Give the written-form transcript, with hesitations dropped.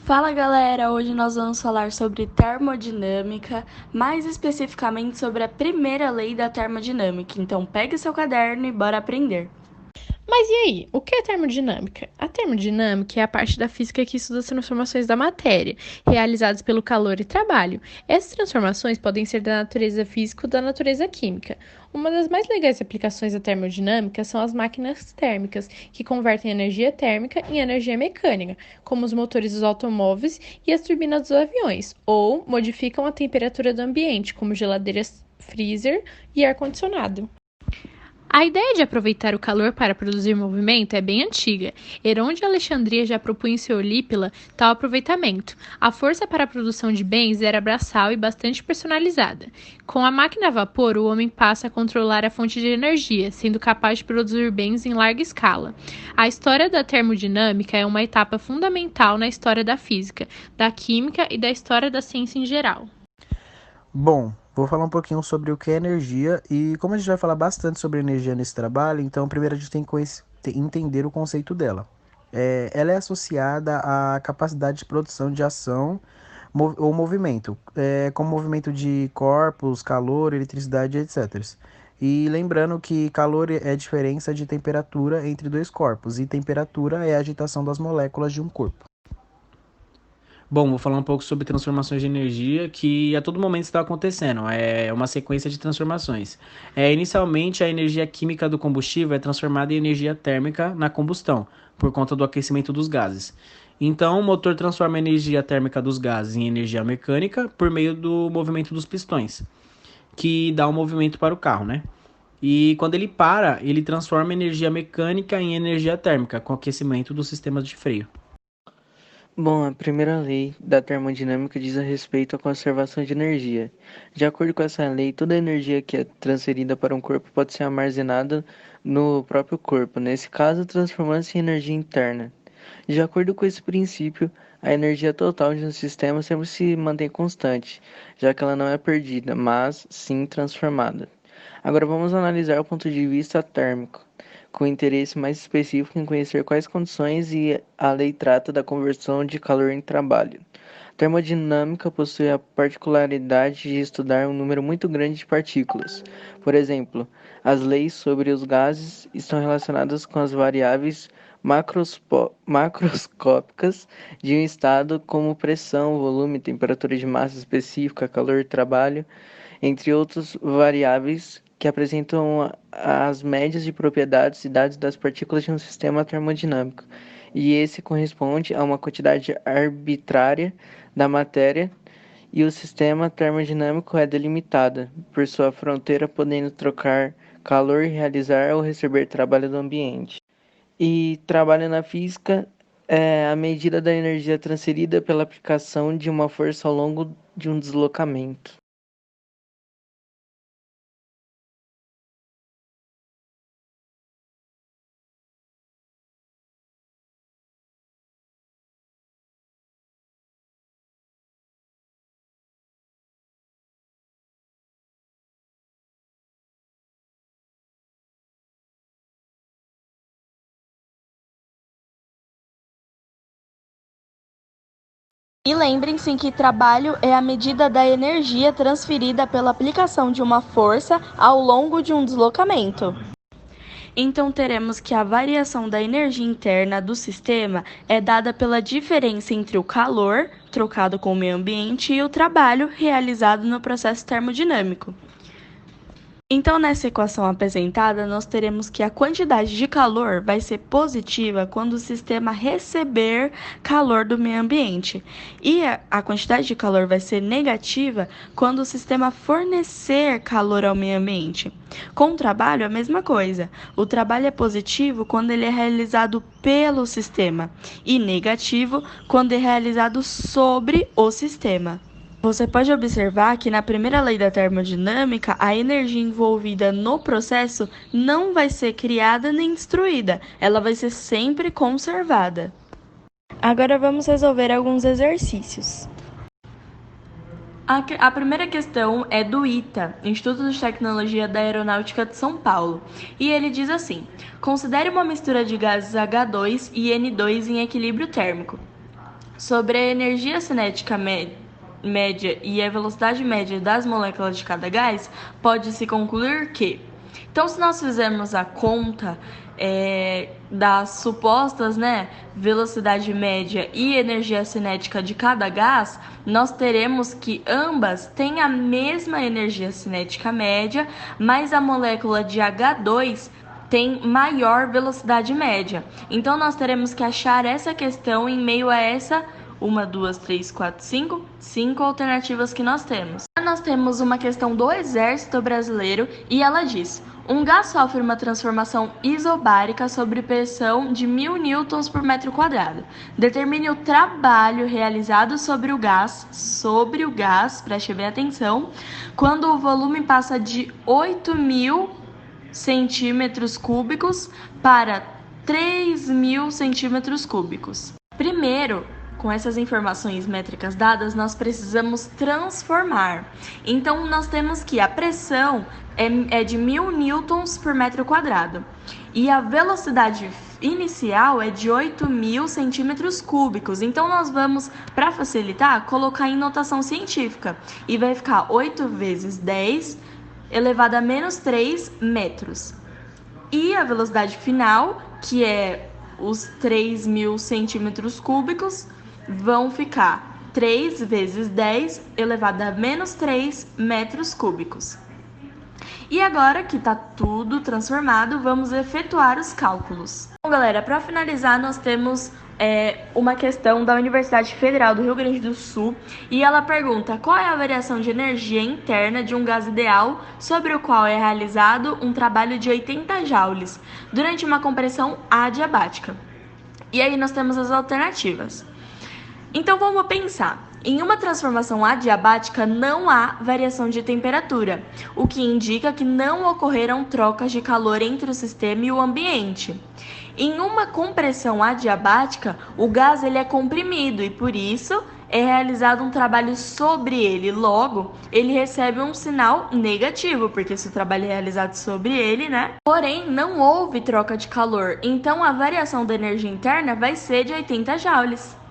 Fala galera, hoje nós vamos falar sobre termodinâmica, mais especificamente sobre a primeira lei da termodinâmica. Então pegue seu caderno e bora aprender. Mas e aí, o que é termodinâmica? A termodinâmica é a parte da física que estuda as transformações da matéria, realizadas pelo calor e trabalho. Essas transformações podem ser da natureza física ou da natureza química. Uma das mais legais aplicações da termodinâmica são as máquinas térmicas, que convertem energia térmica em energia mecânica, como os motores dos automóveis e as turbinas dos aviões, ou modificam a temperatura do ambiente, como geladeiras, freezer e ar-condicionado. A ideia de aproveitar o calor para produzir movimento é bem antiga. Herão de Alexandria já propunha em seu Olípila tal aproveitamento. A força para a produção de bens era braçal e bastante personalizada. Com a máquina a vapor, o homem passa a controlar a fonte de energia, sendo capaz de produzir bens em larga escala. A história da termodinâmica é uma etapa fundamental na história da física, da química e da história da ciência em geral. Bom, vou falar um pouquinho sobre o que é energia e como a gente vai falar bastante sobre energia nesse trabalho, então primeiro a gente tem que entender o conceito dela. Ela é associada à capacidade de produção de ação ou movimento, como movimento de corpos, calor, eletricidade, etc. E lembrando que calor é a diferença de temperatura entre dois corpos e temperatura é a agitação das moléculas de um corpo. Bom, vou falar um pouco sobre transformações de energia que a todo momento está acontecendo. É uma sequência de transformações. Inicialmente, a energia química do combustível é transformada em energia térmica na combustão, por conta do aquecimento dos gases. Então, o motor transforma a energia térmica dos gases em energia mecânica por meio do movimento dos pistões, que dá um movimento para o carro, né? E quando ele para, ele transforma a energia mecânica em energia térmica, com o aquecimento dos sistemas de freio. Bom, a primeira lei da termodinâmica diz a respeito à conservação de energia. De acordo com essa lei, toda energia que é transferida para um corpo pode ser armazenada no próprio corpo, nesse caso, transformando-se em energia interna. De acordo com esse princípio, a energia total de um sistema sempre se mantém constante, já que ela não é perdida, mas sim transformada. Agora vamos analisar o ponto de vista térmico, com interesse mais específico em conhecer quais condições e a lei trata da conversão de calor em trabalho. A termodinâmica possui a particularidade de estudar um número muito grande de partículas. Por exemplo, as leis sobre os gases estão relacionadas com as variáveis macroscópicas de um estado, como pressão, volume, temperatura de massa específica, calor e trabalho, entre outras variáveis que apresentam as médias de propriedades e dados das partículas de um sistema termodinâmico, e esse corresponde a uma quantidade arbitrária da matéria, e o sistema termodinâmico é delimitada por sua fronteira, podendo trocar calor, realizar ou receber trabalho do ambiente. E trabalho na física é a medida da energia transferida pela aplicação de uma força ao longo de um deslocamento. E lembrem-se que trabalho é a medida da energia transferida pela aplicação de uma força ao longo de um deslocamento. Então teremos que a variação da energia interna do sistema é dada pela diferença entre o calor, trocado com o meio ambiente, e o trabalho realizado no processo termodinâmico. Então, nessa equação apresentada, nós teremos que a quantidade de calor vai ser positiva quando o sistema receber calor do meio ambiente, e a quantidade de calor vai ser negativa quando o sistema fornecer calor ao meio ambiente. Com o trabalho, a mesma coisa. O trabalho é positivo quando ele é realizado pelo sistema e negativo quando é realizado sobre o sistema. Você pode observar que na primeira lei da termodinâmica, a energia envolvida no processo não vai ser criada nem destruída, ela vai ser sempre conservada. Agora vamos resolver alguns exercícios. A primeira questão é do ITA, Instituto de Tecnologia da Aeronáutica de São Paulo, e ele diz assim: considere uma mistura de gases H2 e N2 em equilíbrio térmico. sobre a energia cinética média e a velocidade média das moléculas de cada gás, pode-se concluir que, então, se nós fizermos a conta das supostas, velocidade média e energia cinética de cada gás, nós teremos que ambas têm a mesma energia cinética média, mas a molécula de H2 tem maior velocidade média. Então, nós teremos que achar essa questão em meio a essa 1, 2, 3, 4, 5 alternativas que nós temos. Nós temos uma questão do Exército Brasileiro e ela diz: um gás sofre uma transformação isobárica sob pressão de 1000 newtons por metro quadrado. Determine o trabalho realizado sobre o gás, preste bem atenção, quando o volume passa de 8.000 centímetros cúbicos para 3.000 centímetros cúbicos. Primeiro, com essas informações métricas dadas, nós precisamos transformar. Então, nós temos que a pressão é de 1000 newtons por metro quadrado e a velocidade inicial é de 8.000 centímetros cúbicos. Então, nós vamos, para facilitar, colocar em notação científica e vai ficar 8 vezes 10 elevado a menos 3 metros. E a velocidade final, que é os 3.000 centímetros cúbicos, vão ficar 3 vezes 10 elevado a menos 3 metros cúbicos. E agora que está tudo transformado, vamos efetuar os cálculos. Bom, galera, para finalizar, nós temos uma questão da Universidade Federal do Rio Grande do Sul e ela pergunta: qual é a variação de energia interna de um gás ideal sobre o qual é realizado um trabalho de 80 joules durante uma compressão adiabática? E aí nós temos as alternativas. Então vamos pensar. Em uma transformação adiabática não há variação de temperatura, o que indica que não ocorreram trocas de calor entre o sistema e o ambiente. Em uma compressão adiabática, o gás ele é comprimido e por isso é realizado um trabalho sobre ele. Logo, ele recebe um sinal negativo, porque se o trabalho é realizado sobre ele, Porém, não houve troca de calor, então a variação da energia interna vai ser de 80 joules.